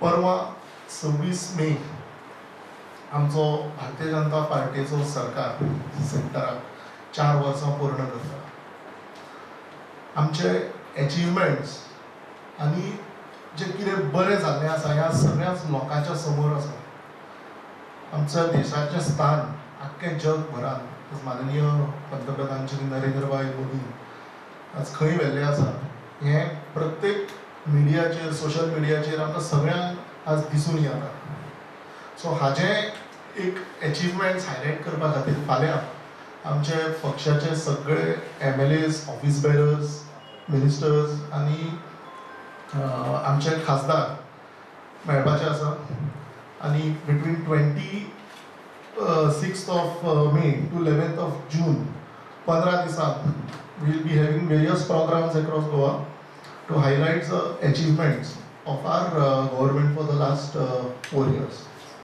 परवा 26 मे आमचो भारतीय जनता पार्टीचो सरकार सेंटराक 4 वर्सां पूर्ण करता. आमचे एचिवमेंट्स आनी जे कितें बरें जाल्लें आसा ह्या सगळ्याच लोकांच्या समोर आसा. आमच्या देशाचें स्थान आख्खे जगभरात माननीय पंतप्रधान श्री नरेंद्रभाई मोदी आज खंय व्हेल्लें आसा हें प्रत्येक मिडियाचेर सोशल मिडियाचेर आमकां सगळ्यांक आज दिसून येता. सो हाजें एक एचिवमेंट्स हायलायट करपा खातीर फाल्यां आमचे पक्षाचे सगळे MLAs, ऑफिस बेरर्स, मिनिस्टर्स आनी आमचे खासदार मेळपाचे आसा. आनी between 26th of May to 11th of June 15 दिसांक we will be having various programs across Goa to highlight the achievements of our government for the last 4 years.